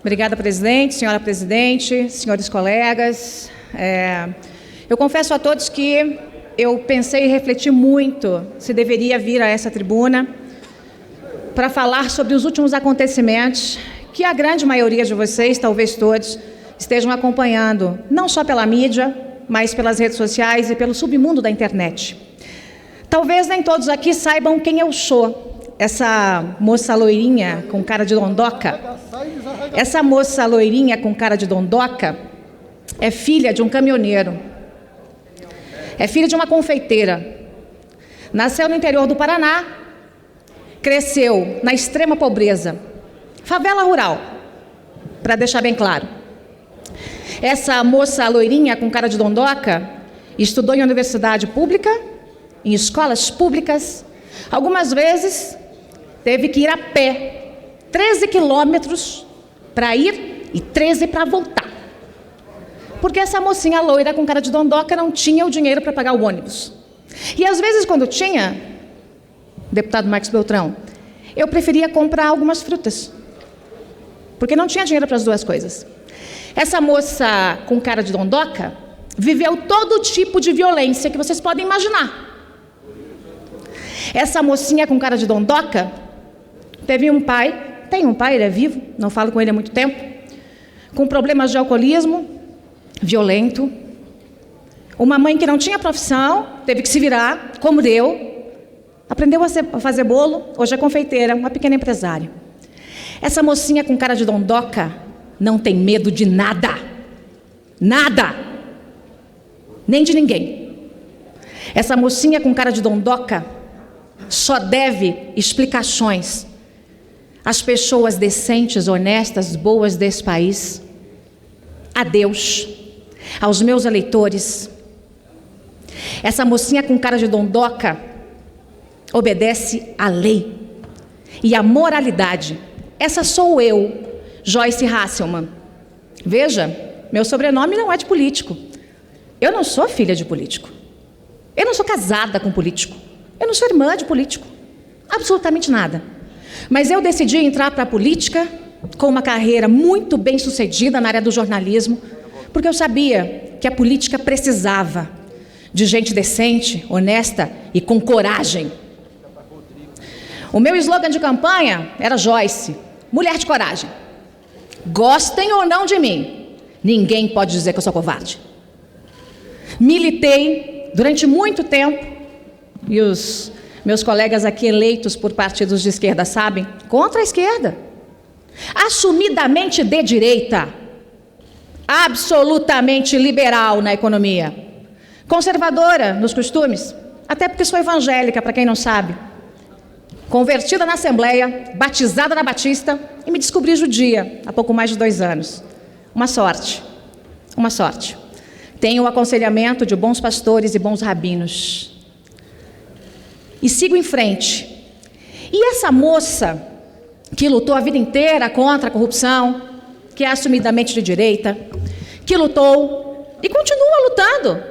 Obrigada, presidente, senhores colegas. Eu confesso a todos que eu pensei e refleti muito se deveria vir a essa tribuna para falar sobre os últimos acontecimentos que a grande maioria de vocês, talvez todos, estejam acompanhando, não só pela mídia, mas pelas redes sociais e pelo submundo da internet. Talvez nem todos aqui saibam quem eu sou. Essa moça loirinha com cara de dondoca, é filha de um caminhoneiro, é filha de uma confeiteira, nasceu no interior do Paraná, cresceu na extrema pobreza, favela rural, para deixar bem claro. Essa moça loirinha com cara de dondoca estudou em universidade pública, em escolas públicas, algumas vezes teve que ir a pé, 13 quilômetros para ir e 13 para voltar. Porque essa mocinha loira com cara de dondoca não tinha o dinheiro para pagar o ônibus. E às vezes quando tinha, deputado Marcos Beltrão, eu preferia comprar algumas frutas, porque não tinha dinheiro para as duas coisas. Essa moça com cara de dondoca viveu todo tipo de violência que vocês podem imaginar. Essa mocinha com cara de dondoca teve um pai, tem um pai, ele é vivo, não falo com ele há muito tempo, com problemas de alcoolismo, violento, uma mãe que não tinha profissão, teve que se virar, como eu, aprendeu a fazer bolo, hoje é confeiteira, uma pequena empresária. Essa mocinha com cara de dondoca não tem medo de nada, nada, nem de ninguém. Essa mocinha com cara de dondoca só deve explicações às pessoas decentes, honestas, boas desse país, a Deus, aos meus eleitores. Essa mocinha com cara de dondoca obedece à lei e à moralidade. Essa sou eu, Joyce Hasselmann. Veja, meu sobrenome não é de político. Eu não sou filha de político. Eu não sou casada com político. Eu não sou irmã de político, absolutamente nada. Mas eu decidi entrar para a política com uma carreira muito bem sucedida na área do jornalismo, porque eu sabia que a política precisava de gente decente, honesta e com coragem. O meu slogan de campanha era Joyce, mulher de coragem. Gostem ou não de mim, ninguém pode dizer que eu sou covarde. Militei durante muito tempo, e os meus colegas aqui eleitos por partidos de esquerda sabem, contra a esquerda, assumidamente de direita, absolutamente liberal na economia, conservadora nos costumes, até porque sou evangélica, para quem não sabe, convertida na Assembleia, batizada na Batista e me descobri judia há pouco mais de 2 anos. Uma sorte, uma sorte. Tenho o aconselhamento de bons pastores e bons rabinos. E sigo em frente. E essa moça que lutou a vida inteira contra a corrupção, que é assumidamente de direita, que lutou e continua lutando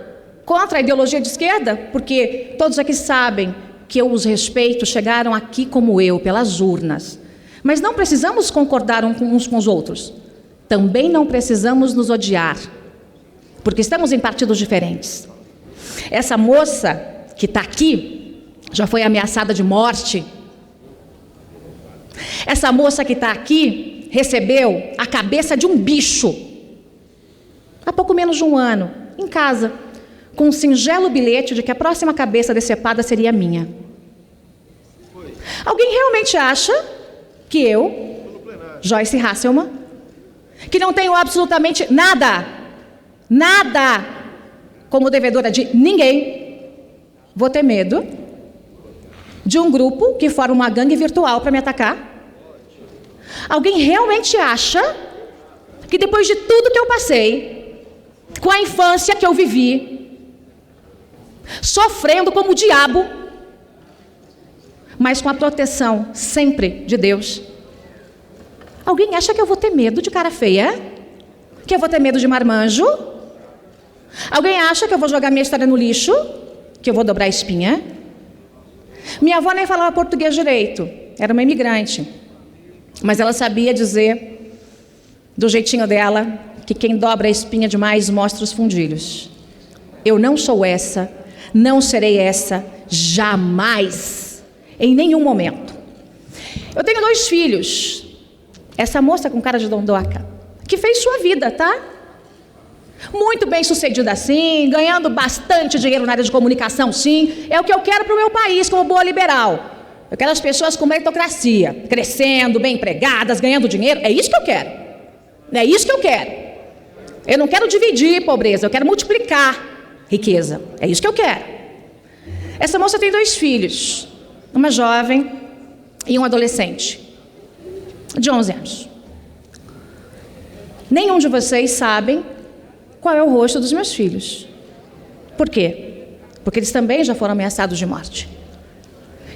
contra a ideologia de esquerda, porque todos aqui sabem que eu os respeito, chegaram aqui como eu, pelas urnas. Mas não precisamos concordar uns com os outros. Também não precisamos nos odiar, porque estamos em partidos diferentes. Essa moça que está aqui já foi ameaçada de morte. Essa moça que está aqui recebeu a cabeça de um bicho há pouco menos de 1 ano, em casa, com um singelo bilhete de que a próxima cabeça decepada seria minha. Alguém realmente acha que eu, Joyce Hasselmann, que não tenho absolutamente nada como devedora de ninguém, vou ter medo de um grupo que forma uma gangue virtual para me atacar? Alguém realmente acha que depois de tudo que eu passei, com a infância que eu vivi, sofrendo como o diabo, mas com a proteção sempre de Deus, alguém acha que eu vou ter medo de cara feia? Que eu vou ter medo de marmanjo? Alguém acha que eu vou jogar minha história no lixo? Que eu vou dobrar a espinha? Minha avó nem falava português direito, era uma imigrante, mas ela sabia dizer do jeitinho dela, que quem dobra a espinha demais mostra os fundilhos. Eu não sou essa, não serei essa, jamais, em nenhum momento. Eu tenho 2 filhos. Essa moça com cara de dondoca, que fez sua vida, tá? Muito bem sucedida sim, ganhando bastante dinheiro na área de comunicação sim, é o que eu quero para o meu país como boa liberal. Eu quero as pessoas com meritocracia, crescendo, bem empregadas, ganhando dinheiro, é isso que eu quero. É isso que eu quero. Eu não quero dividir pobreza, eu quero multiplicar riqueza, é isso que eu quero. Essa moça tem 2 filhos, uma jovem e um adolescente, de 11 anos. Nenhum de vocês sabem qual é o rosto dos meus filhos. Por quê? Porque eles também já foram ameaçados de morte.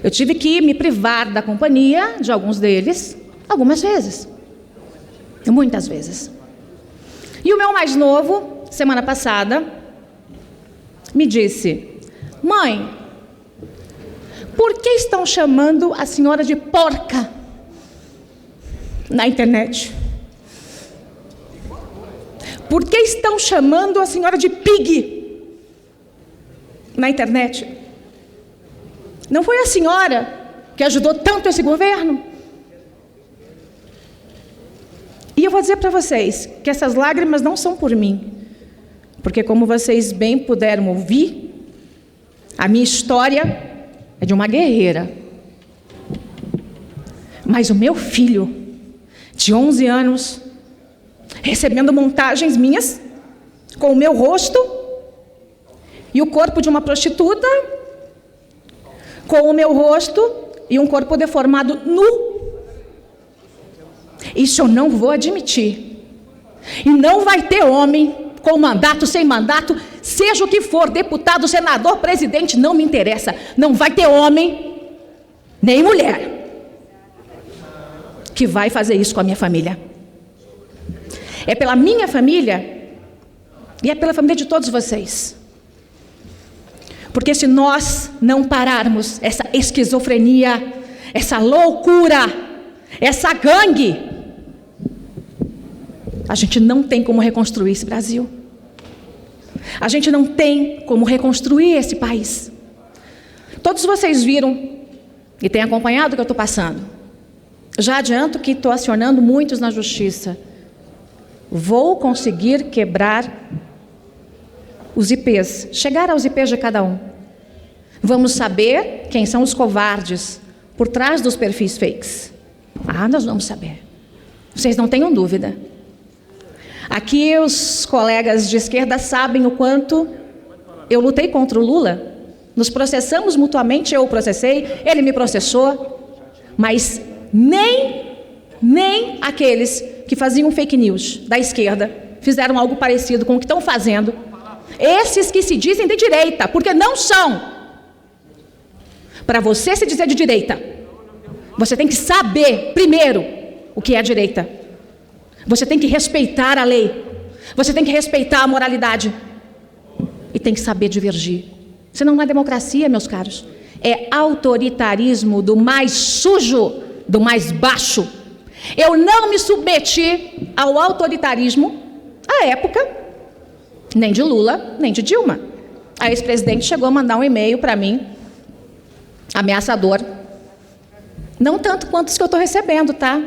Eu tive que me privar da companhia de alguns deles algumas vezes. Muitas vezes. E o meu mais novo, semana passada, me disse: mãe, por que estão chamando a senhora de porca na internet? Por que estão chamando a senhora de pig na internet? Não foi a senhora que ajudou tanto esse governo? E eu vou dizer para vocês que essas lágrimas não são por mim, porque como vocês bem puderam ouvir, a minha história é de uma guerreira. Mas o meu filho, de 11 anos, recebendo montagens minhas, com o meu rosto e o corpo de uma prostituta, com o meu rosto e um corpo deformado nu. Isso eu não vou admitir. E não vai ter homem, com mandato, sem mandato, seja o que for, deputado, senador, presidente, não me interessa. Não vai ter homem, nem mulher, que vai fazer isso com a minha família. É pela minha família e é pela família de todos vocês. Porque se nós não pararmos essa esquizofrenia, essa loucura, essa gangue, a gente não tem como reconstruir esse Brasil. A gente não tem como reconstruir esse país. Todos vocês viram e têm acompanhado o que eu estou passando. Já adianto que estou acionando muitos na justiça. Vou conseguir quebrar os IPs, chegar aos IPs de cada um. Vamos saber quem são os covardes por trás dos perfis fakes. Nós vamos saber. Vocês não tenham dúvida. Aqui os colegas de esquerda sabem o quanto eu lutei contra o Lula. Nos processamos mutuamente, eu o processei, ele me processou. Mas nem aqueles que faziam fake news da esquerda fizeram algo parecido com o que estão fazendo. Esses que se dizem de direita, porque não são. Para você se dizer de direita, você tem que saber, primeiro, o que é a direita. Você tem que respeitar a lei. Você tem que respeitar a moralidade. E tem que saber divergir. Senão não é democracia, meus caros. É autoritarismo do mais sujo, do mais baixo. Eu não me submeti ao autoritarismo à época, nem de Lula, nem de Dilma. A ex-presidente chegou a mandar um e-mail para mim, ameaçador. Não tanto quanto os que eu estou recebendo, tá?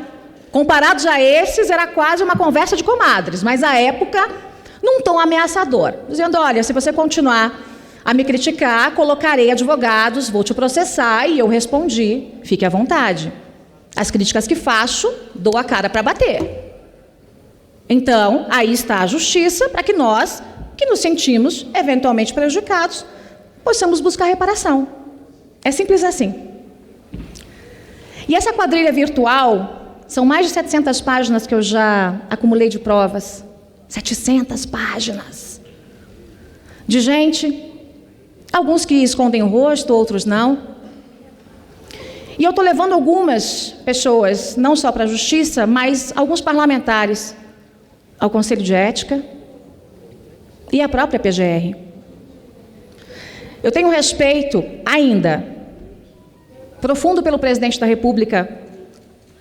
Comparados a esses, era quase uma conversa de comadres, mas à época, num tom ameaçador, dizendo: olha, se você continuar a me criticar, colocarei advogados, vou te processar. E eu respondi: fique à vontade. As críticas que faço, dou a cara para bater. Então, aí está a justiça para que nós, que nos sentimos eventualmente prejudicados, possamos buscar reparação. É simples assim. E essa quadrilha virtual, são mais de 700 páginas que eu já acumulei de provas. 700 páginas. De gente, alguns que escondem o rosto, outros não. E eu estou levando algumas pessoas, não só para a justiça, mas alguns parlamentares, ao Conselho de Ética e à própria PGR. Eu tenho respeito ainda profundo pelo presidente da República,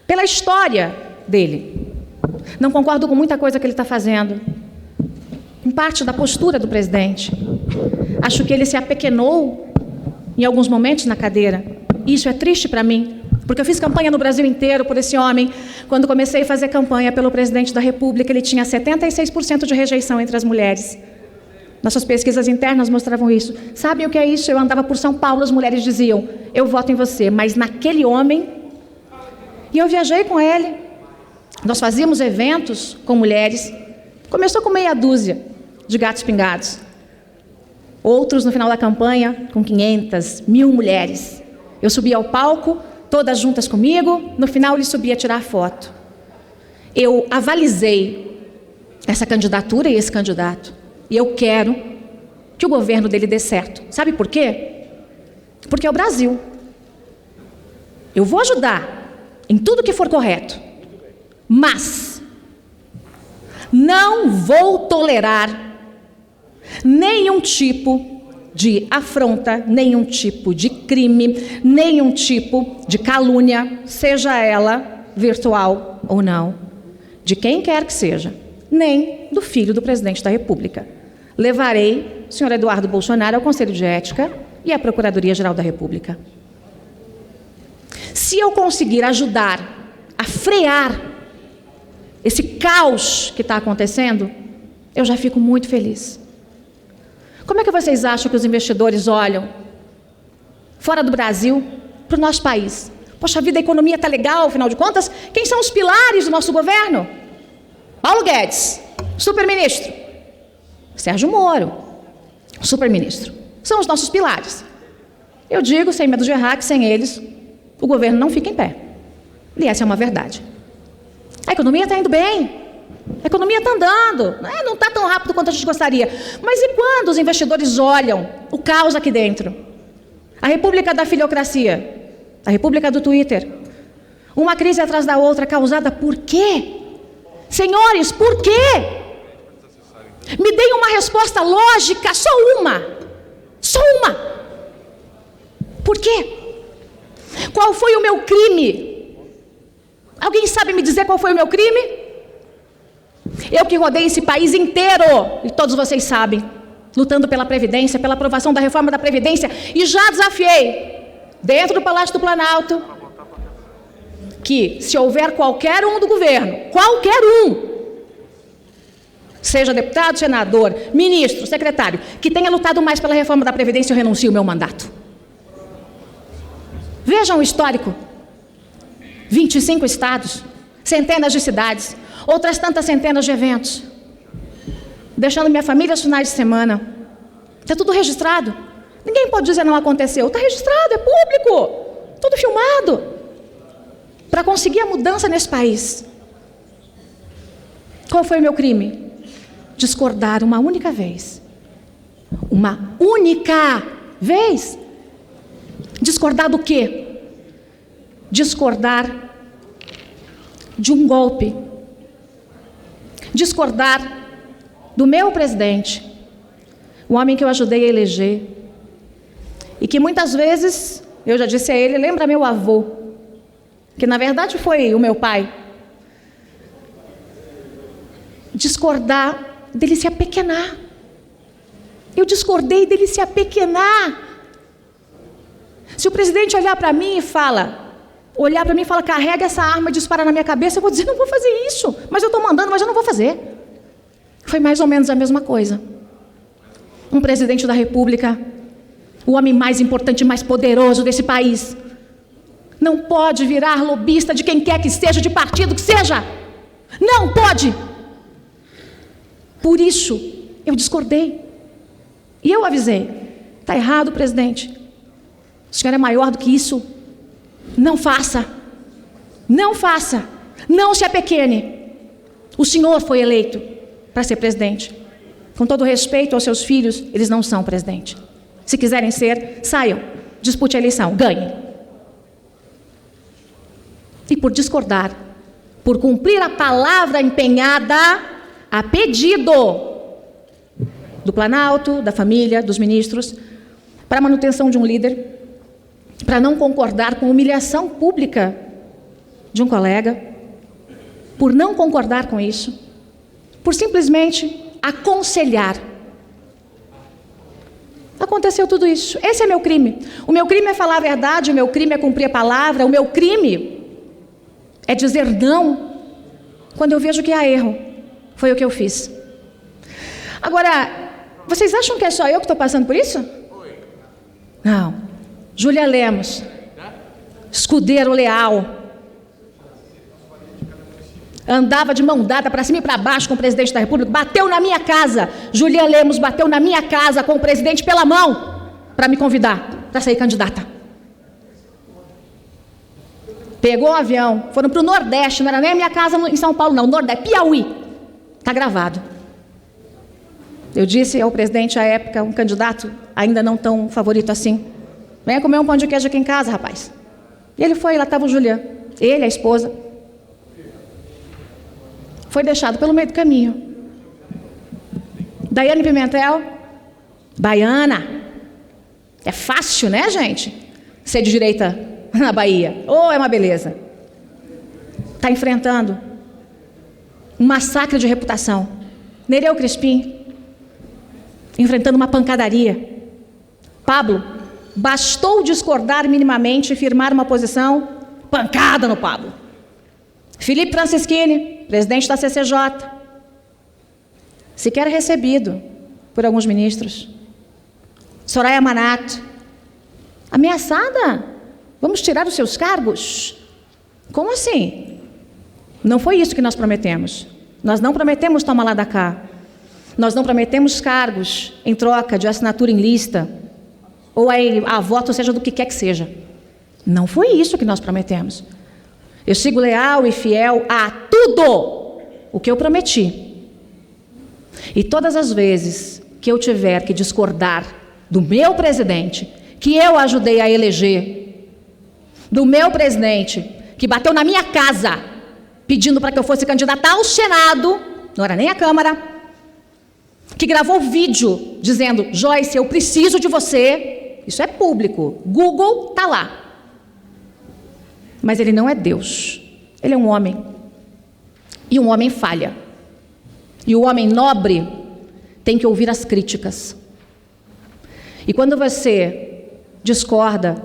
pela história dele. Não concordo com muita coisa que ele está fazendo, com parte da postura do presidente. Acho que ele se apequenou em alguns momentos na cadeira. Isso é triste para mim, porque eu fiz campanha no Brasil inteiro por esse homem. Quando comecei a fazer campanha pelo presidente da República, ele tinha 76% de rejeição entre as mulheres. Nossas pesquisas internas mostravam isso. Sabem o que é isso? Eu andava por São Paulo, as mulheres diziam: eu voto em você, mas naquele homem... E eu viajei com ele. Nós fazíamos eventos com mulheres. Começou com meia dúzia de gatos pingados. Outros, no final da campanha, com 500, 1000 mulheres. Eu subia ao palco, todas juntas comigo. No final, ele subia a tirar foto. Eu avalizei essa candidatura e esse candidato. E eu quero que o governo dele dê certo. Sabe por quê? Porque é o Brasil. Eu vou ajudar em tudo que for correto. Mas não vou tolerar nenhum tipo de afronta, nenhum tipo de crime, nenhum tipo de calúnia, seja ela virtual ou não, de quem quer que seja, nem do filho do presidente da República. Levarei o senhor Eduardo Bolsonaro ao Conselho de Ética e à Procuradoria-Geral da República. Se eu conseguir ajudar a frear esse caos que está acontecendo, eu já fico muito feliz. Como é que vocês acham que os investidores olham fora do Brasil para o nosso país? Poxa vida, a economia está legal, afinal de contas. Quem são os pilares do nosso governo? Paulo Guedes, superministro. Sérgio Moro, superministro. São os nossos pilares. Eu digo, sem medo de errar, que sem eles o governo não fica em pé. E essa é uma verdade. A economia está indo bem. A economia está andando. Não está tão rápido quanto a gente gostaria. Mas e quando os investidores olham o caos aqui dentro? A república da filocracia. A república do Twitter. Uma crise atrás da outra, causada por quê? Senhores, por quê? Me deem uma resposta lógica, só uma. Só uma. Por quê? Qual foi o meu crime? Alguém sabe me dizer qual foi o meu crime? Eu que rodei esse país inteiro, e todos vocês sabem, lutando pela Previdência, pela aprovação da reforma da Previdência, e já desafiei, dentro do Palácio do Planalto, que se houver qualquer um do governo, qualquer um, seja deputado, senador, ministro, secretário, que tenha lutado mais pela reforma da Previdência, eu renuncio ao meu mandato. Vejam o histórico. 25 estados, centenas de cidades, outras tantas centenas de eventos. Deixando minha família aos finais de semana. Está tudo registrado. Ninguém pode dizer não aconteceu. Está registrado, é público. Tudo filmado. Para conseguir a mudança nesse país. Qual foi o meu crime? Discordar uma única vez. Uma única vez. Discordar do quê? Discordar de um golpe. Discordar do meu presidente, o homem que eu ajudei a eleger, e que muitas vezes, eu já disse a ele, lembra meu avô, que na verdade foi o meu pai. Discordar dele se apequenar. Eu discordei dele se apequenar. Se o presidente olhar para mim e fala, carrega essa arma e dispara na minha cabeça, eu vou dizer, não vou fazer isso, mas eu estou mandando, mas eu não vou fazer. Foi mais ou menos a mesma coisa. Um presidente da República, o homem mais importante e mais poderoso desse país, não pode virar lobista de quem quer que seja, de partido que seja. Não pode. Por isso, eu discordei. E eu avisei, está errado, presidente. O senhor é maior do que isso. Não faça. Não faça. Não se apequene. O senhor foi eleito para ser presidente. Com todo respeito aos seus filhos, eles não são presidente. Se quiserem ser, saiam. Dispute a eleição. Ganhem. E por discordar, por cumprir a palavra empenhada a pedido do Planalto, da família, dos ministros, para a manutenção de um líder, para não concordar com a humilhação pública de um colega, por não concordar com isso, por simplesmente aconselhar. Aconteceu tudo isso. Esse é meu crime. O meu crime é falar a verdade, o meu crime é cumprir a palavra, o meu crime é dizer não quando eu vejo que há erro. Foi o que eu fiz. Agora, vocês acham que é só eu que estou passando por isso? Não. Júlia Lemos, escudeiro leal, andava de mão dada para cima e para baixo com o presidente da República, bateu na minha casa. Júlia Lemos bateu na minha casa com o presidente pela mão para me convidar para sair candidata. Pegou um avião, foram para o Nordeste, não era nem a minha casa em São Paulo não, Nordeste, Piauí. Está gravado. Eu disse ao presidente à época, um candidato ainda não tão favorito assim: venha comer um pão de queijo aqui em casa, rapaz. E ele foi, lá estava o Julian, ele, a esposa. Foi deixado pelo meio do caminho. Daiane Pimentel, baiana. É fácil, né, gente? Ser de direita na Bahia. Oh, é uma beleza. Está enfrentando um massacre de reputação. Nereu Crispim, enfrentando uma pancadaria. Pablo, bastou discordar minimamente e firmar uma posição, pancada no Pablo. Felipe Francischini, presidente da CCJ, sequer recebido por alguns ministros. Soraya Manato, ameaçada, vamos tirar os seus cargos? Como assim? Não foi isso que nós prometemos. Nós não prometemos tomar lá da cá. Nós não prometemos cargos em troca de assinatura em lista, ou a voto, seja do que quer que seja. Não foi isso que nós prometemos. Eu sigo leal e fiel a tudo o que eu prometi. E todas as vezes que eu tiver que discordar do meu presidente, que eu ajudei a eleger, do meu presidente, que bateu na minha casa, pedindo para que eu fosse candidata ao Senado, não era nem a Câmara, que gravou vídeo dizendo: Joyce, eu preciso de você. Isso é público, Google está lá. Mas ele não é Deus, ele é um homem. E um homem falha. E o homem nobre tem que ouvir as críticas. E quando você discorda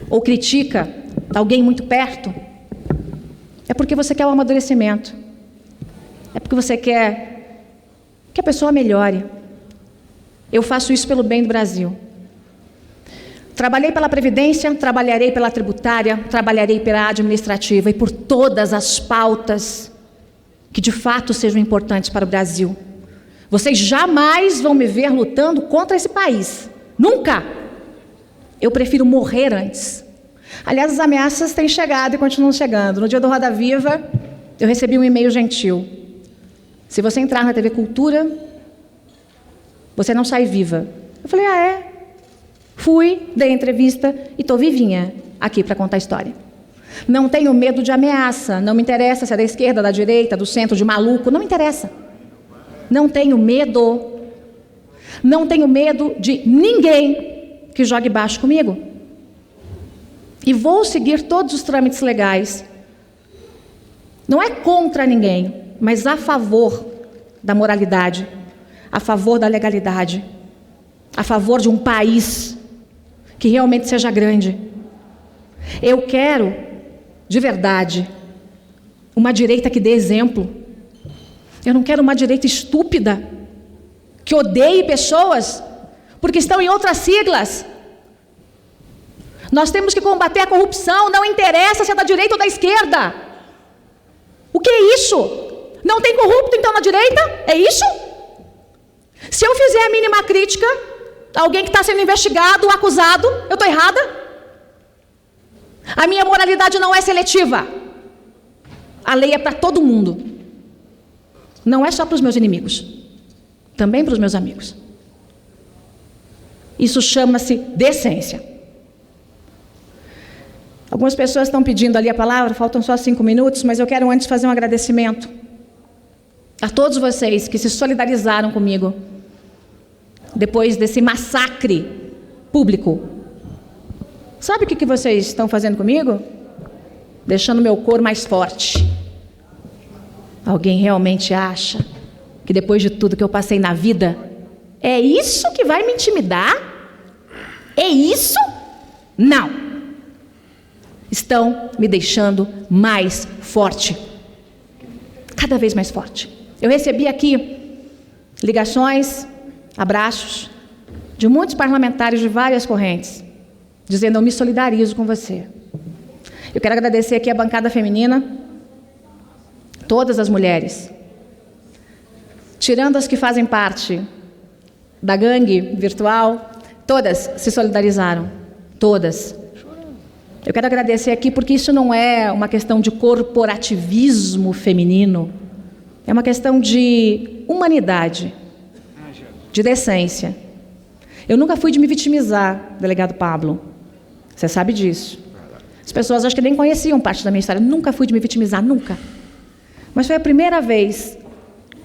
ou critica alguém muito perto, é porque você quer o amadurecimento. É porque você quer que a pessoa melhore. Eu faço isso pelo bem do Brasil. Trabalhei pela Previdência, trabalharei pela tributária, trabalharei pela administrativa e por todas as pautas que de fato sejam importantes para o Brasil. Vocês jamais vão me ver lutando contra esse país. Nunca! Eu prefiro morrer antes. Aliás, as ameaças têm chegado e continuam chegando. No dia do Roda Viva, eu recebi um e-mail gentil. Se você entrar na TV Cultura, você não sai viva. Eu falei, ah, é? Fui, dei entrevista e estou vivinha aqui para contar a história. Não tenho medo de ameaça, não me interessa se é da esquerda, da direita, do centro, de maluco, não me interessa. Não tenho medo. Não tenho medo de ninguém que jogue baixo comigo. E vou seguir todos os trâmites legais. Não é contra ninguém, mas a favor da moralidade, a favor da legalidade, a favor de um país que realmente seja grande. Eu quero, de verdade, uma direita que dê exemplo. Eu não quero uma direita estúpida, que odeie pessoas porque estão em outras siglas. Nós temos que combater a corrupção, não interessa se é da direita ou da esquerda. O que é isso? Não tem corrupto então na direita? É isso? Se eu fizer a mínima crítica, alguém que está sendo investigado, acusado, eu estou errada? A minha moralidade não é seletiva. A lei é para todo mundo. Não é só para os meus inimigos, também para os meus amigos. Isso chama-se decência. Algumas pessoas estão pedindo ali a palavra, faltam só 5 minutos, mas eu quero antes fazer um agradecimento a todos vocês que se solidarizaram comigo depois desse massacre público. Sabe o que vocês estão fazendo comigo? Deixando meu cor mais forte. Alguém realmente acha que depois de tudo que eu passei na vida, é isso que vai me intimidar? É isso? Não. Estão me deixando mais forte. Cada vez mais forte. Eu recebi aqui ligações, abraços, de muitos parlamentares de várias correntes, dizendo: eu me solidarizo com você. Eu quero agradecer aqui a bancada feminina, todas as mulheres, tirando as que fazem parte da gangue virtual, todas se solidarizaram, todas. Eu quero agradecer aqui porque isso não é uma questão de corporativismo feminino, é uma questão de humanidade, de decência. Eu nunca fui de me vitimizar, delegado Pablo, você sabe disso. As pessoas acho que nem conheciam parte da minha história, nunca fui de me vitimizar, nunca. Mas foi a primeira vez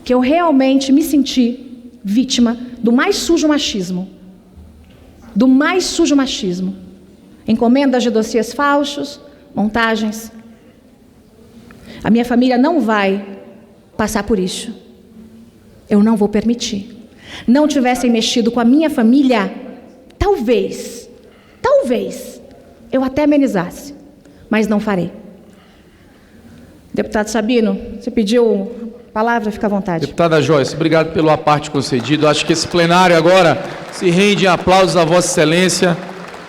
que eu realmente me senti vítima do mais sujo machismo. Do mais sujo machismo. Encomendas de dossiês falsos, montagens. A minha família não vai passar por isso. Eu não vou permitir. Não tivessem mexido com a minha família, talvez, eu até amenizasse, mas não farei. Deputado Sabino, você pediu palavra, fica à vontade. Deputada Joyce, obrigado pelo à parte concedido. Acho que esse plenário agora se rende em aplausos a Vossa Excelência.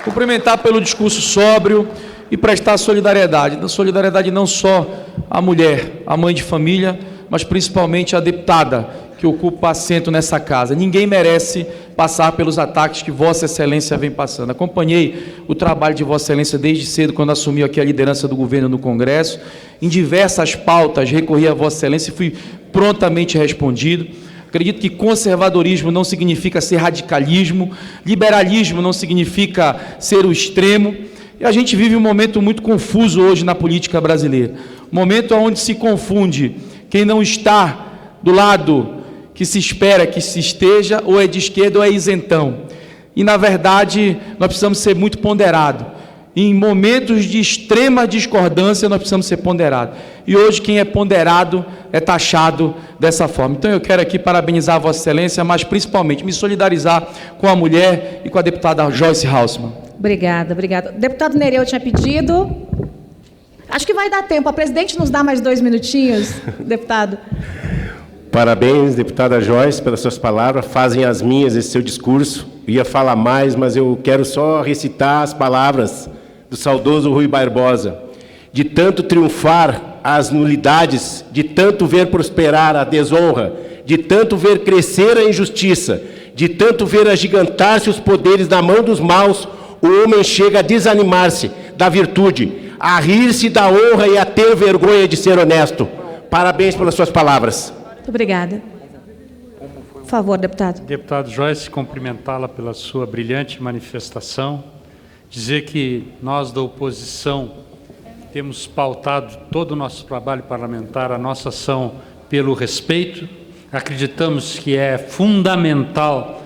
Cumprimentar pelo discurso sóbrio e prestar solidariedade. Solidariedade não só à mulher, à mãe de família, mas principalmente à deputada que ocupa assento nessa casa. Ninguém merece passar pelos ataques que Vossa Excelência vem passando. Acompanhei o trabalho de Vossa Excelência desde cedo, quando assumiu aqui a liderança do governo no Congresso. Em diversas pautas recorri a Vossa Excelência e fui prontamente respondido. Acredito que conservadorismo não significa ser radicalismo, liberalismo não significa ser o extremo. E a gente vive um momento muito confuso hoje na política brasileira. Um momento onde se confunde quem não está do lado que se espera que se esteja, ou é de esquerda ou é isentão. E, na verdade, nós precisamos ser muito ponderados. Em momentos de extrema discordância, nós precisamos ser ponderados. E hoje, quem é ponderado é taxado dessa forma. Então, eu quero aqui parabenizar a Vossa Excelência, mas, principalmente, me solidarizar com a mulher e com a deputada Joyce Hausmann. Obrigada, obrigada. O deputado Nereu tinha pedido. Acho que vai dar tempo. A presidente nos dá mais 2 minutinhos, deputado. Parabéns, deputada Joyce, pelas suas palavras. Fazem as minhas esse seu discurso. Eu ia falar mais, mas eu quero só recitar as palavras do saudoso Rui Barbosa. De tanto triunfar as nulidades, de tanto ver prosperar a desonra, de tanto ver crescer a injustiça, de tanto ver agigantar-se os poderes na mão dos maus, o homem chega a desanimar-se da virtude, a rir-se da honra e a ter vergonha de ser honesto. Parabéns pelas suas palavras. Muito obrigada. Por favor, deputado. Deputado Joyce, cumprimentá-la pela sua brilhante manifestação, dizer que nós da oposição temos pautado todo o nosso trabalho parlamentar, a nossa ação pelo respeito. Acreditamos que é fundamental,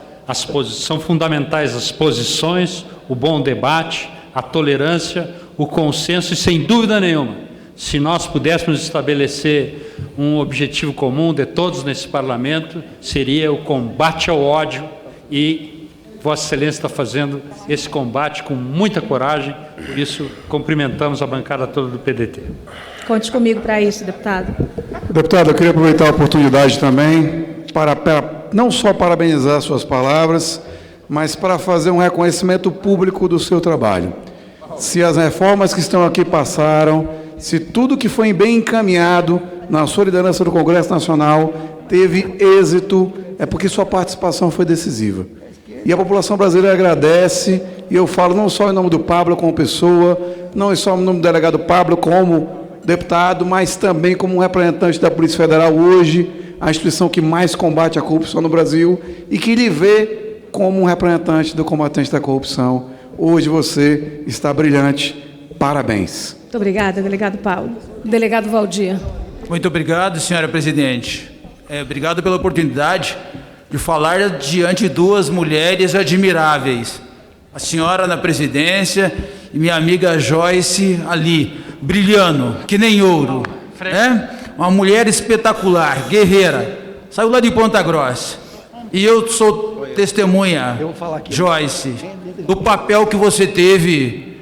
são fundamentais as posições, o bom debate, a tolerância, o consenso e, sem dúvida nenhuma, se nós pudéssemos estabelecer um objetivo comum de todos nesse parlamento, seria o combate ao ódio, e Vossa Excelência está fazendo esse combate com muita coragem, por isso cumprimentamos a bancada toda do PDT. Conte comigo para isso, deputado. Deputado, eu queria aproveitar a oportunidade também para não só parabenizar suas palavras, mas para fazer um reconhecimento público do seu trabalho. Se as reformas que estão aqui passaram, se tudo que foi bem encaminhado na sua liderança do Congresso Nacional teve êxito, é porque sua participação foi decisiva. E a população brasileira agradece, e eu falo não só em nome do Pablo como pessoa, não só em nome do delegado Pablo como deputado, mas também como um representante da Polícia Federal hoje, a instituição que mais combate a corrupção no Brasil, e que lhe vê como um representante do combatente da corrupção. Hoje você está brilhante. Parabéns. Muito obrigada, delegado Paulo. Delegado Valdir. Muito obrigado, senhora presidente. Obrigado pela oportunidade de falar diante de 2 mulheres admiráveis. A senhora na presidência e minha amiga Joyce ali, brilhando, que nem ouro. uma mulher espetacular, guerreira, saiu lá de Ponta Grossa. E eu sou testemunha, Joyce, do papel que você teve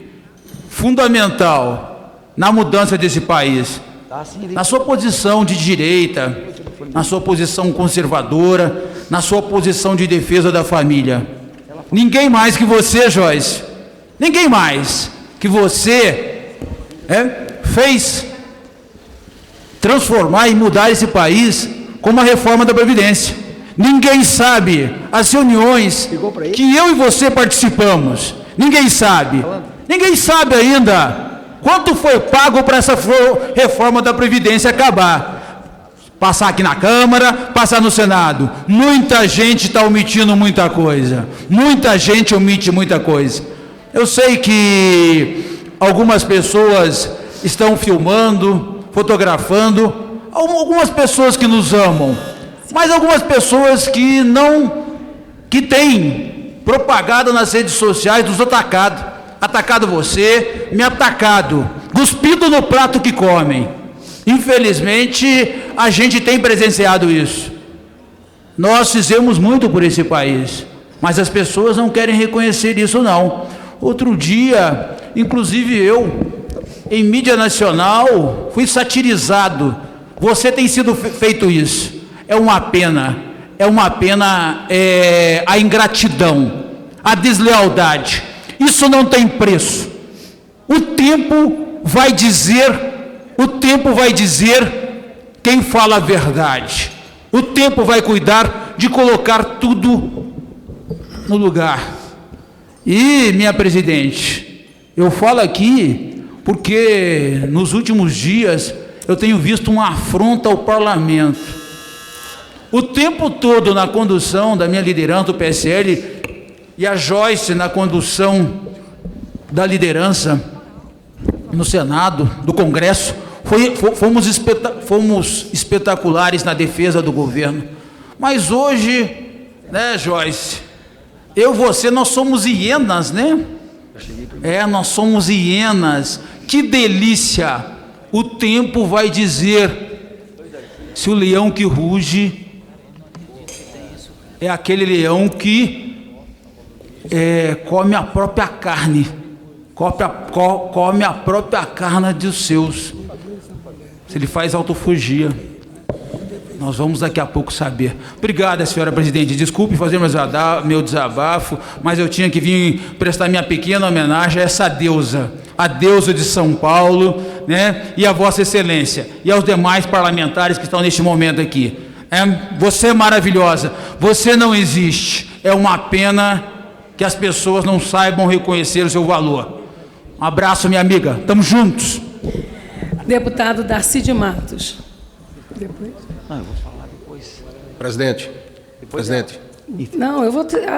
fundamental na mudança desse país. Na sua posição de direita, na sua posição conservadora, na sua posição de defesa da família. Ninguém mais que você, Joyce, ninguém mais que você fez transformar e mudar esse país com uma reforma da Previdência. Ninguém sabe as reuniões que eu e você participamos. Ninguém sabe. Ninguém sabe ainda quanto foi pago para essa reforma da Previdência acabar. Passar aqui na Câmara, passar no Senado. Muita gente está omitindo muita coisa. Muita gente omite muita coisa. Eu sei que algumas pessoas estão filmando, fotografando, algumas pessoas que nos amam, mas algumas pessoas que têm propagado nas redes sociais dos atacado você, me atacado, cuspido no prato que comem. Infelizmente, a gente tem presenciado isso. Nós fizemos muito por esse país, mas as pessoas não querem reconhecer isso não. Outro dia, inclusive eu, em mídia nacional, fui satirizado. Você tem sido feito isso. É uma pena a ingratidão, a deslealdade. Isso não tem preço. O tempo vai dizer quem fala a verdade. O tempo vai cuidar de colocar tudo no lugar. E, minha presidente, eu falo aqui porque nos últimos dias eu tenho visto uma afronta ao parlamento. O tempo todo na condução da minha liderança do PSL e a Joyce na condução da liderança no Senado, do Congresso, fomos espetaculares na defesa do governo. Mas hoje, né, Joyce, eu e você, nós somos hienas, né? Nós somos hienas. Que delícia! O tempo vai dizer se o leão que ruge é aquele leão que come a própria carne, come a própria carne dos seus. Se ele faz autofagia. Nós vamos daqui a pouco saber. Obrigada, senhora presidente. Desculpe fazer meu desabafo, mas eu tinha que vir prestar minha pequena homenagem a essa deusa, a deusa de São Paulo, né? E a Vossa Excelência, e aos demais parlamentares que estão neste momento aqui. Você é maravilhosa, você não existe. É uma pena que as pessoas não saibam reconhecer o seu valor. Um abraço, minha amiga. Estamos juntos. Deputado Darcy de Matos. Depois. Não, eu vou falar depois. Presidente. Não,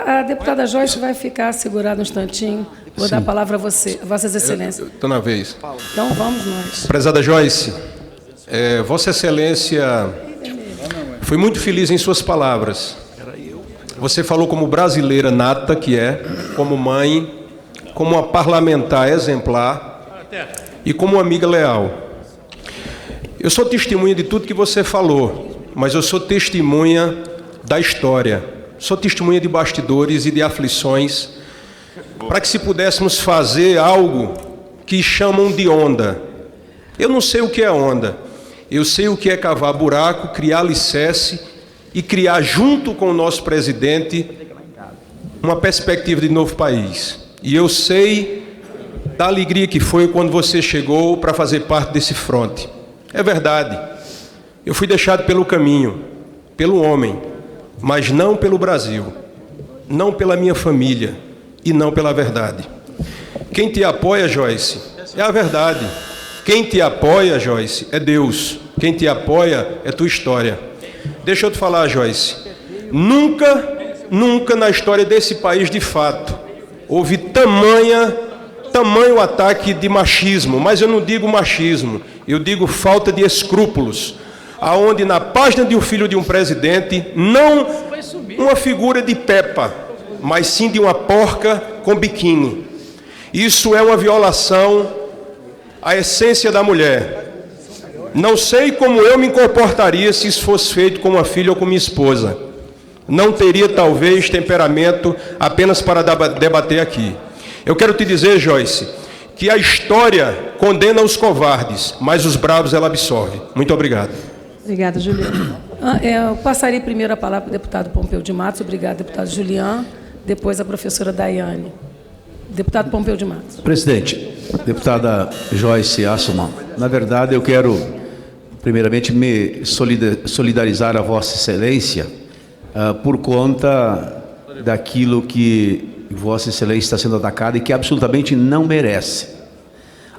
a deputada Joyce vai ficar segurada um instantinho. Vou dar a palavra a você, Vossas Excelências. Estou na vez. Então vamos nós. Prezada Joyce, Vossa Excelência foi muito feliz em suas palavras. Você falou como brasileira nata que é, como mãe, como uma parlamentar exemplar e como uma amiga leal. Eu sou testemunha de tudo que você falou, mas eu sou testemunha da história. Sou testemunha de bastidores e de aflições, para que se pudéssemos fazer algo que chamam de onda. Eu não sei o que é onda. Eu sei o que é cavar buraco, criar alicerce e criar junto com o nosso presidente uma perspectiva de novo país. E eu sei da alegria que foi quando você chegou para fazer parte desse fronte. É verdade, eu fui deixado pelo caminho, pelo homem, mas não pelo Brasil, não pela minha família e não pela verdade. Quem te apoia, Joyce, é a verdade. Quem te apoia, Joyce, é Deus. Quem te apoia é tua história. Deixa eu te falar, Joyce, nunca na história desse país, de fato, houve tamanho ataque de machismo, mas eu não digo machismo, eu digo falta de escrúpulos, aonde na página de um filho de um presidente, não uma figura de Peppa, mas sim de uma porca com biquíni. Isso é uma violação à essência da mulher. Não sei como eu me comportaria se isso fosse feito com uma filha ou com minha esposa. Não teria, talvez, temperamento apenas para debater aqui. Eu quero te dizer, Joyce, que a história condena os covardes, mas os bravos ela absorve. Muito obrigado. Obrigada, Juliana. Eu passaria primeiro a palavra para o deputado Pompeu de Matos. Obrigado, deputado Julian. Depois a professora Daiane. Deputado Pompeu de Matos. Presidente, deputada Joyce Hasselmann, na verdade eu quero primeiramente me solidarizar a Vossa Excelência por conta daquilo que Vossa Excelência está sendo atacada e que absolutamente não merece.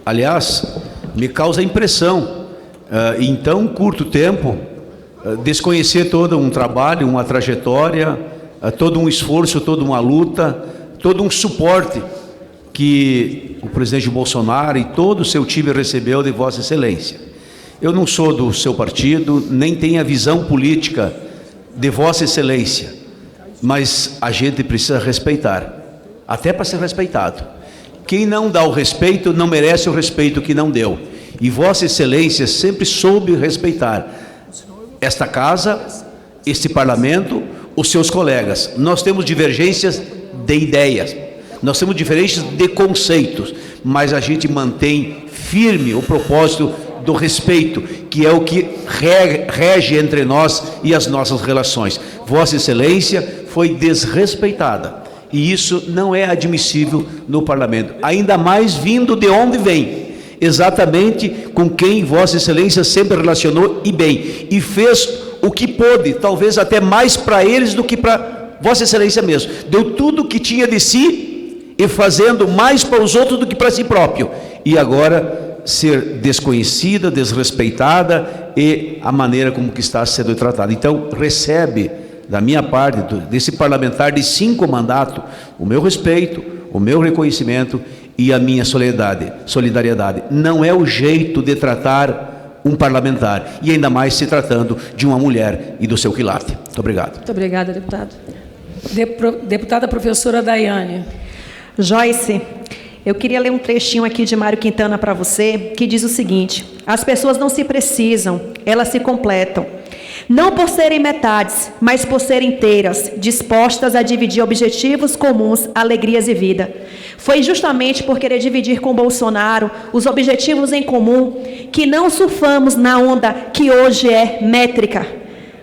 Aliás, me causa impressão, em tão curto tempo, desconhecer todo um trabalho, uma trajetória, todo um esforço, toda uma luta, todo um suporte que o presidente Bolsonaro e todo o seu time recebeu de Vossa Excelência. Eu não sou do seu partido, nem tenho a visão política de Vossa Excelência, mas a gente precisa respeitar, até para ser respeitado. Quem não dá o respeito não merece o respeito que não deu. E Vossa Excelência sempre soube respeitar esta casa, este parlamento, os seus colegas. Nós temos divergências de ideias, nós temos diferenças de conceitos, mas a gente mantém firme o propósito do respeito, que é o que rege entre nós e as nossas relações. Vossa Excelência foi desrespeitada, e isso não é admissível no parlamento, ainda mais vindo de onde vem, exatamente com quem Vossa Excelência sempre relacionou e bem, e fez o que pôde, talvez até mais para eles do que para Vossa Excelência mesmo. Deu tudo o que tinha de si e fazendo mais para os outros do que para si próprio. E agora ser desconhecida, desrespeitada e a maneira como que está sendo tratada. Então, recebe da minha parte, desse parlamentar de 5 mandatos, o meu respeito, o meu reconhecimento e a minha solidariedade. Não é o jeito de tratar um parlamentar, e ainda mais se tratando de uma mulher e do seu quilate. Muito obrigado. Muito obrigada, deputado. Deputada professora Daiane. Joyce, eu queria ler um trechinho aqui de Mário Quintana para você, que diz o seguinte: as pessoas não se precisam, elas se completam. Não por serem metades, mas por serem inteiras, dispostas a dividir objetivos comuns, alegrias e vida. Foi justamente por querer dividir com Bolsonaro os objetivos em comum que não surfamos na onda que hoje é métrica,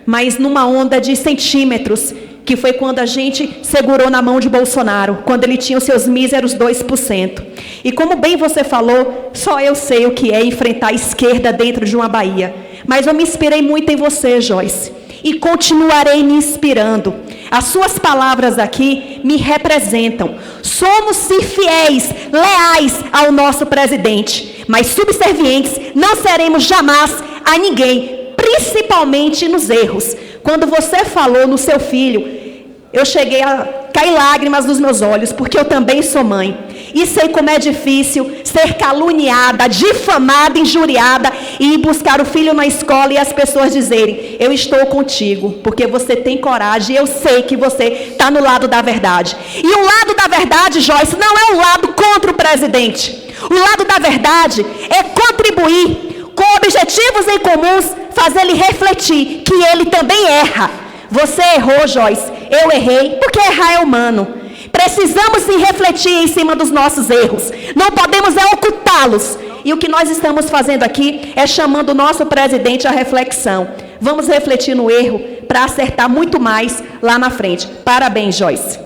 mas numa onda de centímetros, que foi quando a gente segurou na mão de Bolsonaro, quando ele tinha os seus míseros 2%. E como bem você falou, só eu sei o que é enfrentar a esquerda dentro de uma Bahia. Mas eu me inspirei muito em você, Joyce, e continuarei me inspirando. As suas palavras aqui me representam. Somos sim fiéis, leais ao nosso presidente, mas subservientes não seremos jamais a ninguém, principalmente nos erros. Quando você falou no seu filho, eu cheguei a cair lágrimas nos meus olhos, porque eu também sou mãe. E sei como é difícil ser caluniada, difamada, injuriada, e ir buscar o filho na escola e as pessoas dizerem: eu estou contigo, porque você tem coragem, eu sei que você está no lado da verdade. E o lado da verdade, Joyce, não é um lado contra o presidente. O lado da verdade é contribuir com objetivos em comuns, fazer ele refletir que ele também erra. Você errou, Joyce, eu errei, porque errar é humano. Precisamos sim refletir em cima dos nossos erros, não podemos ocultá-los. E o que nós estamos fazendo aqui é chamando o nosso presidente à reflexão. Vamos refletir no erro para acertar muito mais lá na frente. Parabéns, Joyce.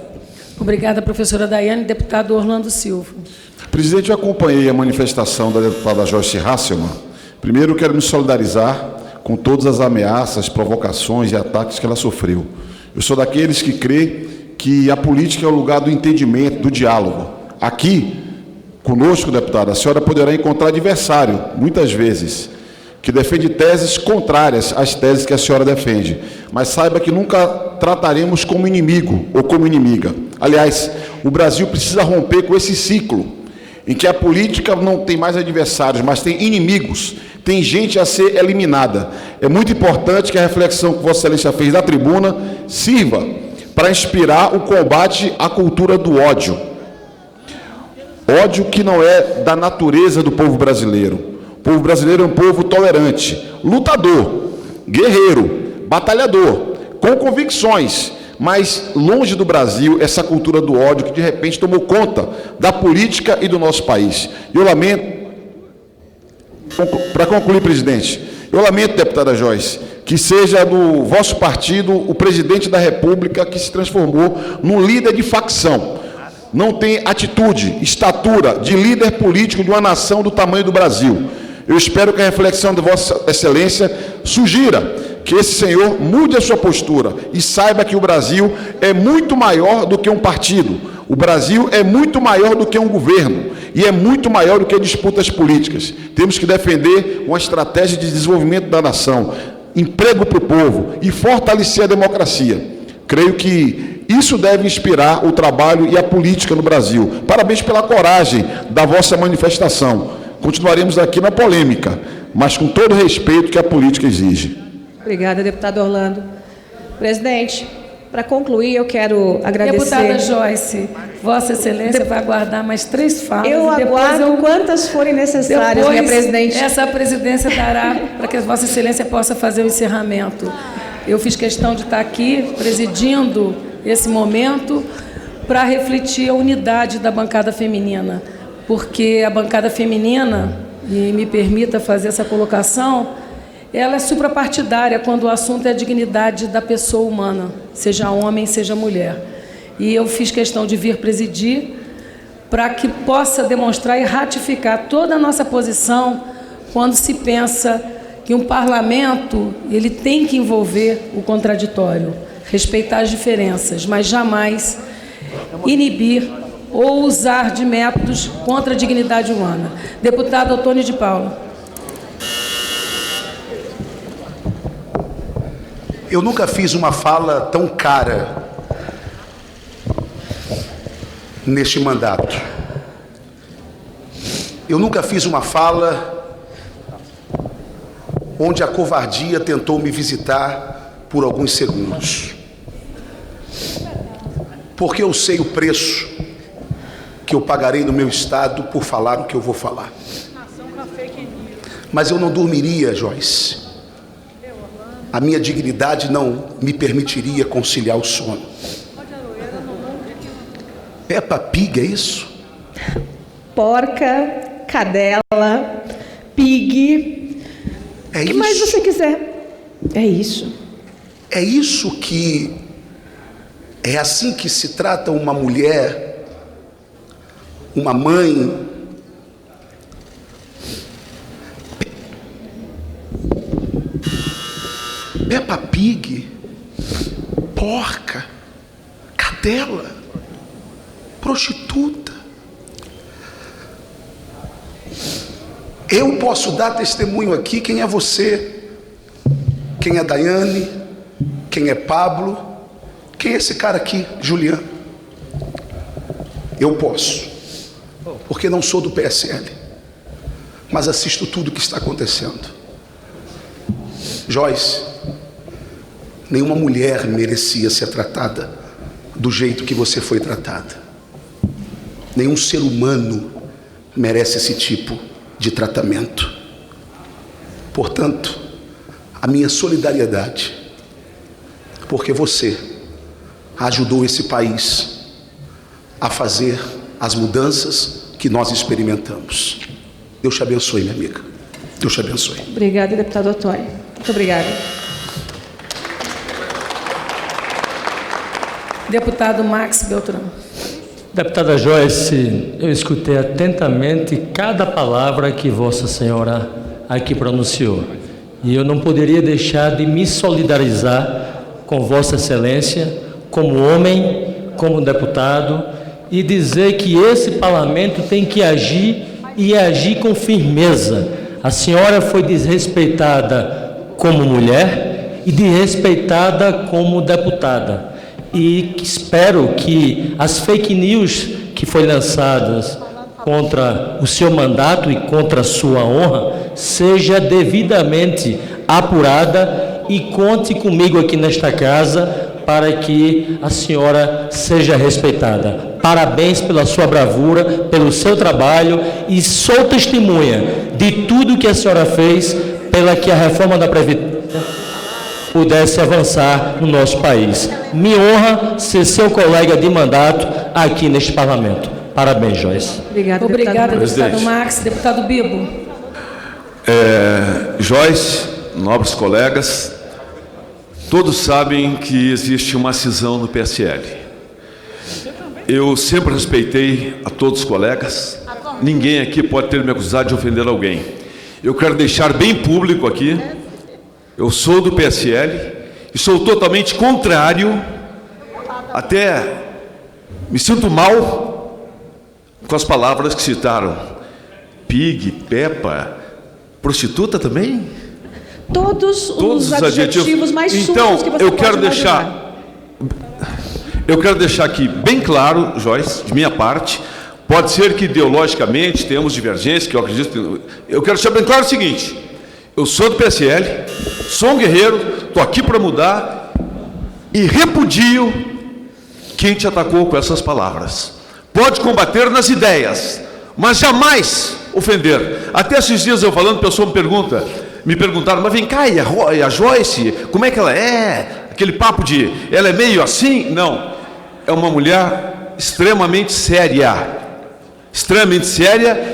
Obrigada, professora Daiane. Deputado Orlando Silva. Presidente, eu acompanhei a manifestação da deputada Joyce Hasselmann. Primeiro, quero me solidarizar com todas as ameaças, provocações e ataques que ela sofreu. Eu sou daqueles que crê que a política é o lugar do entendimento, do diálogo. Aqui, conosco, deputada, a senhora poderá encontrar adversário, muitas vezes, que defende teses contrárias às teses que a senhora defende. Mas saiba que nunca trataremos como inimigo ou como inimiga. Aliás, o Brasil precisa romper com esse ciclo, em que a política não tem mais adversários, mas tem inimigos, tem gente a ser eliminada. É muito importante que a reflexão que Vossa Excelência fez da tribuna sirva para inspirar o combate à cultura do ódio. Ódio que não é da natureza do povo brasileiro. povo brasileiro é um povo tolerante, lutador, guerreiro, batalhador, com convicções, mas longe do Brasil essa cultura do ódio que de repente tomou conta da política e do nosso país. Eu lamento, para concluir, presidente, eu lamento, deputada Joyce, que seja do vosso partido o presidente da República que se transformou num líder de facção. Não tem atitude, estatura de líder político de uma nação do tamanho do Brasil. Eu espero que a reflexão de Vossa Excelência sugira que esse senhor mude a sua postura e saiba que o Brasil é muito maior do que um partido. O Brasil é muito maior do que um governo e é muito maior do que disputas políticas. Temos que defender uma estratégia de desenvolvimento da nação, emprego para o povo e fortalecer a democracia. Creio que isso deve inspirar o trabalho e a política no Brasil. Parabéns pela coragem da vossa manifestação. Continuaremos aqui na polêmica, mas com todo o respeito que a política exige. Obrigada, deputado Orlando. Presidente, para concluir, eu quero agradecer... Deputada Joyce, Vossa Excelência vai aguardar mais 3 falas. Eu aguardo quantas forem necessárias, minha presidente. Essa presidência dará para que Vossa Excelência possa fazer o encerramento. Eu fiz questão de estar aqui, presidindo esse momento, para refletir a unidade da bancada feminina, porque a bancada feminina, e me permita fazer essa colocação, ela é suprapartidária quando o assunto é a dignidade da pessoa humana, seja homem, seja mulher. E eu fiz questão de vir presidir para que possa demonstrar e ratificar toda a nossa posição quando se pensa que um parlamento ele tem que envolver o contraditório, respeitar as diferenças, mas jamais inibir ou usar de métodos contra a dignidade humana. Deputado Otônio de Paula. Eu nunca fiz uma fala tão cara neste mandato. Eu nunca fiz uma fala onde a covardia tentou me visitar por alguns segundos. Porque eu sei o preço que eu pagarei no meu estado por falar o que eu vou falar. Mas eu não dormiria, Joyce. A minha dignidade não me permitiria conciliar o sono. Peppa Pig, é isso? Porca, cadela, pig. É o que isso? mais você quiser. É isso. É isso que... É assim que se trata uma mulher, uma mãe... Peppa Pig, porca, cadela, prostituta. Eu posso dar testemunho aqui quem é você, quem é Daiane, quem é Pablo, quem é esse cara aqui, Julian. Eu posso, porque não sou do PSL, mas assisto tudo o que está acontecendo. Joyce, nenhuma mulher merecia ser tratada do jeito que você foi tratada. Nenhum ser humano merece esse tipo de tratamento. Portanto, a minha solidariedade, porque você ajudou esse país a fazer as mudanças que nós experimentamos. Deus te abençoe, minha amiga. Deus te abençoe. Obrigada, deputado Otônio. Muito obrigada. Deputado Max Beltrão. Deputada Joyce, eu escutei atentamente cada palavra que Vossa Senhora aqui pronunciou. E eu não poderia deixar de me solidarizar com Vossa Excelência, como homem, como deputado, e dizer que esse parlamento tem que agir e agir com firmeza. A senhora foi desrespeitada como mulher e desrespeitada como deputada. E espero que as fake news que foram lançadas contra o seu mandato e contra a sua honra seja devidamente apurada e conte comigo aqui nesta casa para que a senhora seja respeitada. Parabéns pela sua bravura, pelo seu trabalho, e sou testemunha de tudo que a senhora fez pela que a reforma da Previdência pudesse avançar no nosso país. Me honra ser seu colega de mandato aqui neste parlamento. Parabéns, Joyce. Obrigada, deputado Max. Deputado Bibo. Joyce, nobres colegas, todos sabem que existe uma cisão no PSL. Eu sempre respeitei a todos os colegas, ninguém aqui pode ter me acusado de ofender alguém. Eu quero deixar bem público aqui, eu sou do PSL e sou totalmente contrário, até me sinto mal com as palavras que citaram. Pig, Peppa, prostituta também? Todos os adjetivos mais sujos que você pode imaginar. Eu quero deixar aqui bem claro, Joyce, de minha parte, pode ser que ideologicamente tenhamos divergências, que eu acredito. Eu quero deixar bem claro o seguinte: eu sou do PSL, sou um guerreiro, estou aqui para mudar e repudio quem te atacou com essas palavras. Pode combater nas ideias, mas jamais ofender. Até esses dias eu falando, a pessoa me perguntaram, mas vem cá, e a Joyce, como é que ela é? Aquele papo de, ela é meio assim? Não, é uma mulher extremamente séria,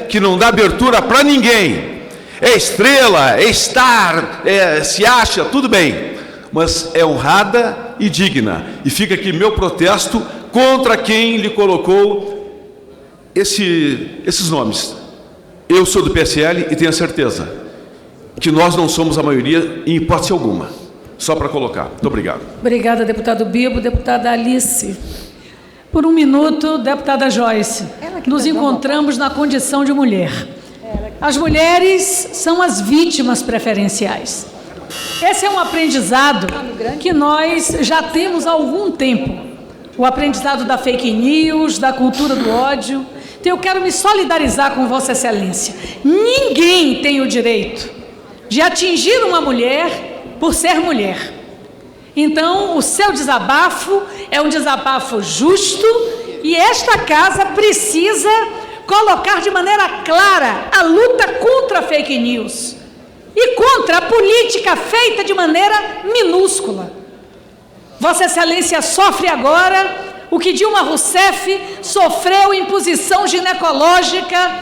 que não dá abertura para ninguém. É estrela, é star, se acha, tudo bem, mas é honrada e digna. E fica aqui meu protesto contra quem lhe colocou esses nomes. Eu sou do PSL e tenho a certeza que nós não somos a maioria em hipótese alguma. Só para colocar. Muito obrigado. Obrigada, deputado Bibo. Deputada Alice. Por um minuto, deputada Joyce. Nos encontramos na condição de mulher. As mulheres são as vítimas preferenciais. Esse é um aprendizado que nós já temos há algum tempo. O aprendizado da fake news, da cultura do ódio. Então, eu quero me solidarizar com Vossa Excelência. Ninguém tem o direito de atingir uma mulher por ser mulher. Então, o seu desabafo é um desabafo justo e esta casa precisa colocar de maneira clara a luta contra a fake news e contra a política feita de maneira minúscula. Vossa Excelência sofre agora o que Dilma Rousseff sofreu em posição ginecológica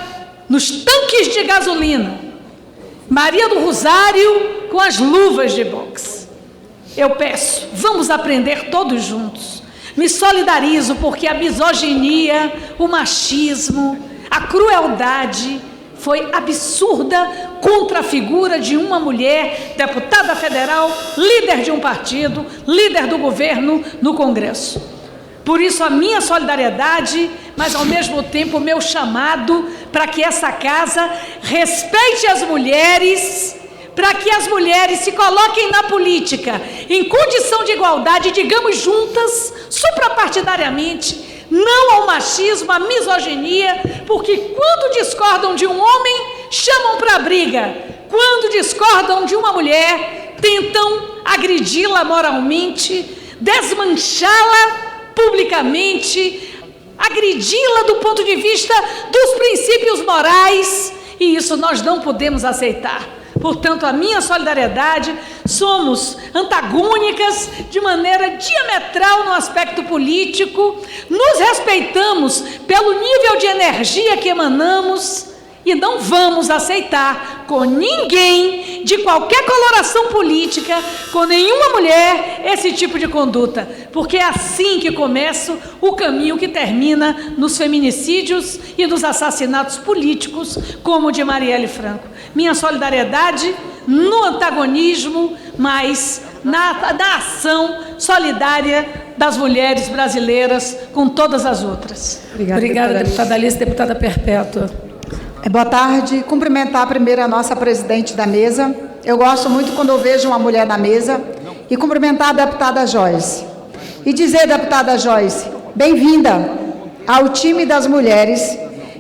nos tanques de gasolina. Maria do Rosário com as luvas de boxe. Eu peço, vamos aprender todos juntos. Me solidarizo porque a misoginia, o machismo, a crueldade foi absurda contra a figura de uma mulher, deputada federal, líder de um partido, líder do governo no Congresso. Por isso a minha solidariedade, mas ao mesmo tempo o meu chamado para que essa casa respeite as mulheres, para que as mulheres se coloquem na política em condição de igualdade, digamos juntas, suprapartidariamente, não ao machismo, à misoginia, porque quando discordam de um homem, chamam para a briga. Quando discordam de uma mulher, tentam agredi-la moralmente, desmanchá-la publicamente, agredi-la do ponto de vista dos princípios morais, e isso nós não podemos aceitar. Portanto, a minha solidariedade, somos antagônicas de maneira diametral no aspecto político, nos respeitamos pelo nível de energia que emanamos e não vamos aceitar com ninguém, de qualquer coloração política, com nenhuma mulher, esse tipo de conduta, porque é assim que começa o caminho que termina nos feminicídios e nos assassinatos políticos, como o de Marielle Franco. Minha solidariedade no antagonismo, mas na ação solidária das mulheres brasileiras com todas as outras. Obrigada, deputada Alice. Deputada Perpétua. Boa tarde. Cumprimentar primeiro a nossa presidente da mesa. Eu gosto muito quando eu vejo uma mulher na mesa. E cumprimentar a deputada Joyce. E dizer, deputada Joyce, bem-vinda ao time das mulheres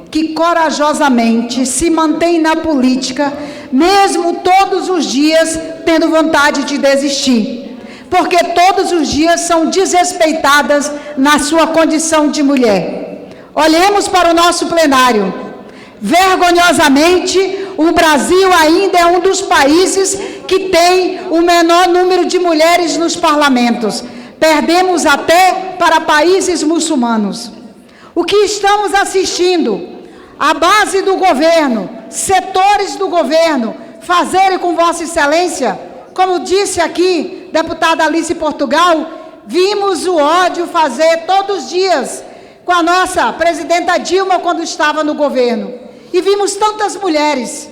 que corajosamente se mantém na política, mesmo todos os dias tendo vontade de desistir, porque todos os dias são desrespeitadas na sua condição de mulher. Olhemos para o nosso plenário. Vergonhosamente, o Brasil ainda é um dos países que tem o menor número de mulheres nos parlamentos. Perdemos até para países muçulmanos. O que estamos assistindo, a base do governo, setores do governo, fazerem com Vossa Excelência, como disse aqui, deputada Alice Portugal, vimos o ódio fazer todos os dias com a nossa presidenta Dilma quando estava no governo. E vimos tantas mulheres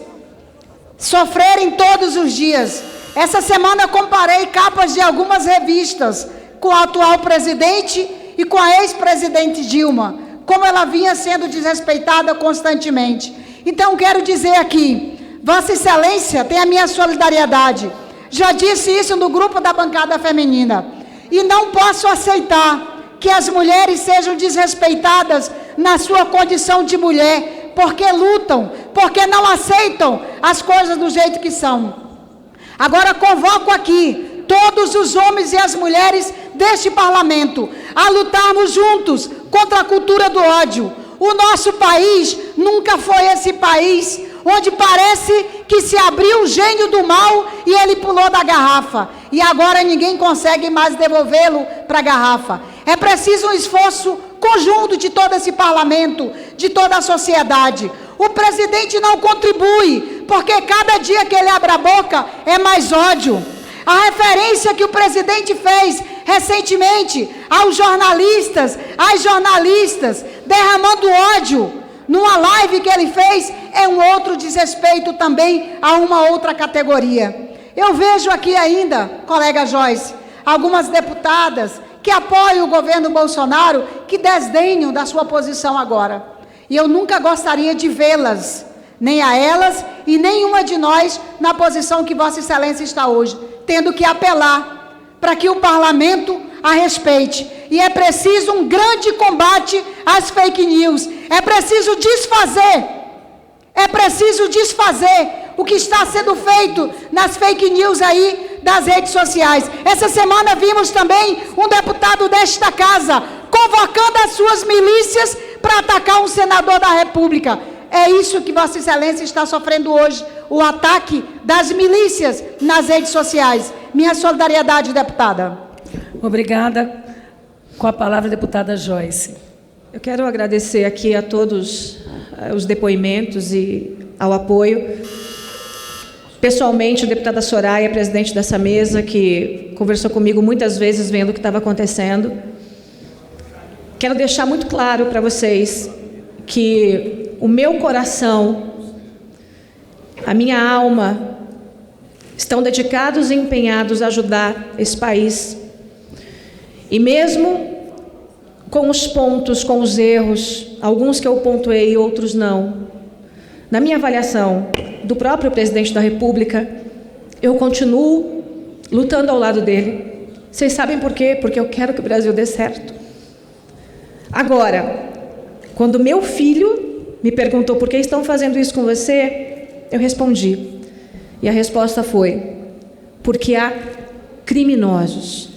sofrerem todos os dias. Essa semana comparei capas de algumas revistas com o atual presidente e com a ex-presidente Dilma, como ela vinha sendo desrespeitada constantemente. Então, quero dizer aqui, Vossa Excelência tem a minha solidariedade. Já disse isso no grupo da bancada feminina. E não posso aceitar que as mulheres sejam desrespeitadas na sua condição de mulher, porque lutam, porque não aceitam as coisas do jeito que são. Agora convoco aqui todos os homens e as mulheres deste parlamento a lutarmos juntos contra a cultura do ódio. O nosso país nunca foi esse país onde parece que se abriu o gênio do mal e ele pulou da garrafa. E agora ninguém consegue mais devolvê-lo para a garrafa. É preciso um esforço conjunto de todo esse parlamento, de toda a sociedade. O presidente não contribui, porque cada dia que ele abre a boca é mais ódio. A referência que o presidente fez recentemente aos jornalistas, às jornalistas, derramando ódio numa live que ele fez, é um outro desrespeito também a uma outra categoria. Eu vejo aqui ainda, colega Joyce, algumas deputadas que apoiam o governo Bolsonaro, que desdenham da sua posição agora. E eu nunca gostaria de vê-las, nem a elas e nenhuma de nós, na posição que Vossa Excelência está hoje, tendo que apelar para que o parlamento a respeite. E é preciso um grande combate às fake news. É preciso desfazer o que está sendo feito nas fake news aí das redes sociais. Essa semana vimos também um deputado desta casa convocando as suas milícias para atacar um senador da República. É isso que Vossa Excelência está sofrendo hoje, o ataque das milícias nas redes sociais. Minha solidariedade, deputada. Obrigada. Com a palavra, a deputada Joyce. Eu quero agradecer aqui a todos os depoimentos e ao apoio. Pessoalmente, a deputada Soraya, presidente dessa mesa, que conversou comigo muitas vezes vendo o que estava acontecendo. Quero deixar muito claro para vocês que o meu coração, a minha alma, estão dedicados e empenhados a ajudar esse país. E mesmo com os pontos, com os erros, alguns que eu pontuei e outros não, na minha avaliação do próprio presidente da República, eu continuo lutando ao lado dele. Vocês sabem por quê? Porque eu quero que o Brasil dê certo. Agora, quando meu filho me perguntou por que estão fazendo isso com você, eu respondi. E a resposta foi: porque há criminosos.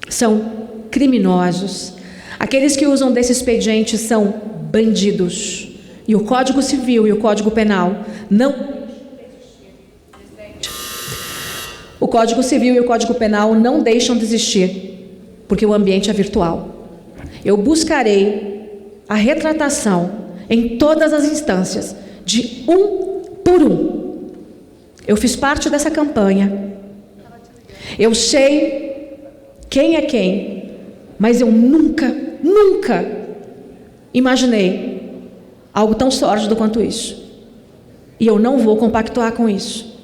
São criminosos. Aqueles que usam desse expediente são bandidos. E o Código Civil e o Código Penal não... O Código Civil e o Código Penal não deixam de existir, porque o ambiente é virtual. Eu buscarei a retratação em todas as instâncias, de um por um. Eu fiz parte dessa campanha. Eu sei quem é quem, mas eu nunca imaginei algo tão sórdido quanto isso. E eu não vou compactuar com isso.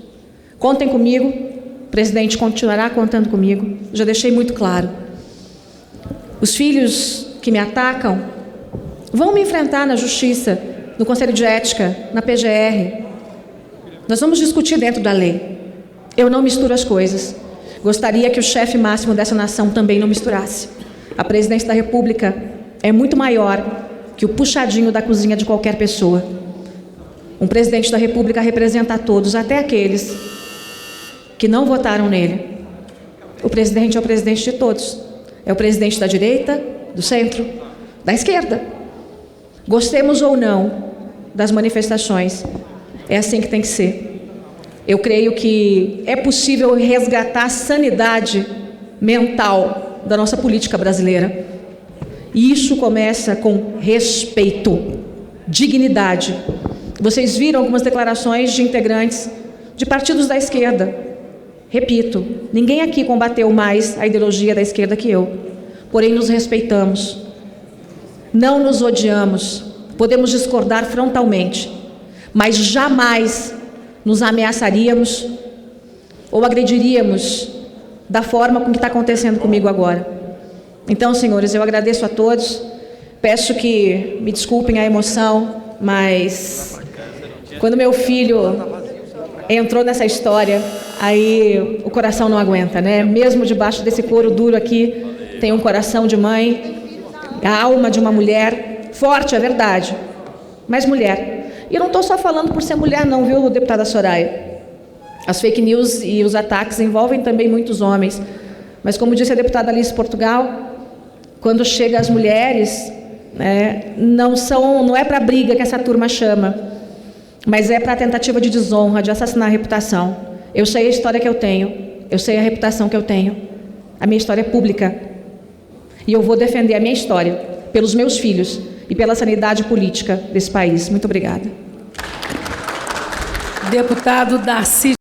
Contem comigo, o presidente continuará contando comigo, já deixei muito claro. Os filhos que me atacam vão me enfrentar na Justiça, no Conselho de Ética, na PGR. Nós vamos discutir dentro da lei. Eu não misturo as coisas. Gostaria que o chefe máximo dessa nação também não misturasse. A presidência da República é muito maior que o puxadinho da cozinha de qualquer pessoa. Um presidente da República representa a todos, até aqueles que não votaram nele. O presidente é o presidente de todos. É o presidente da direita, do centro, da esquerda. Gostemos ou não das manifestações, é assim que tem que ser. Eu creio que é possível resgatar a sanidade mental da nossa política brasileira. E isso começa com respeito, dignidade. Vocês viram algumas declarações de integrantes de partidos da esquerda. Repito, ninguém aqui combateu mais a ideologia da esquerda que eu. Porém, nos respeitamos. Não nos odiamos. Podemos discordar frontalmente, mas jamais nos ameaçaríamos ou agrediríamos da forma como está acontecendo comigo agora. Então, senhores, eu agradeço a todos, peço que me desculpem a emoção, mas quando meu filho entrou nessa história, aí o coração não aguenta, né? Mesmo debaixo desse couro duro aqui, tem um coração de mãe, a alma de uma mulher, forte, é verdade, mas mulher. E eu não estou só falando por ser mulher não, viu, deputada Soraya? As fake news e os ataques envolvem também muitos homens. Mas, como disse a deputada Alice Portugal, quando chega as mulheres, não é para briga que essa turma chama, mas é para a tentativa de desonra, de assassinar a reputação. Eu sei a história que eu tenho, eu sei a reputação que eu tenho. A minha história é pública. E eu vou defender a minha história pelos meus filhos e pela sanidade política desse país. Muito obrigada. Deputado Darcy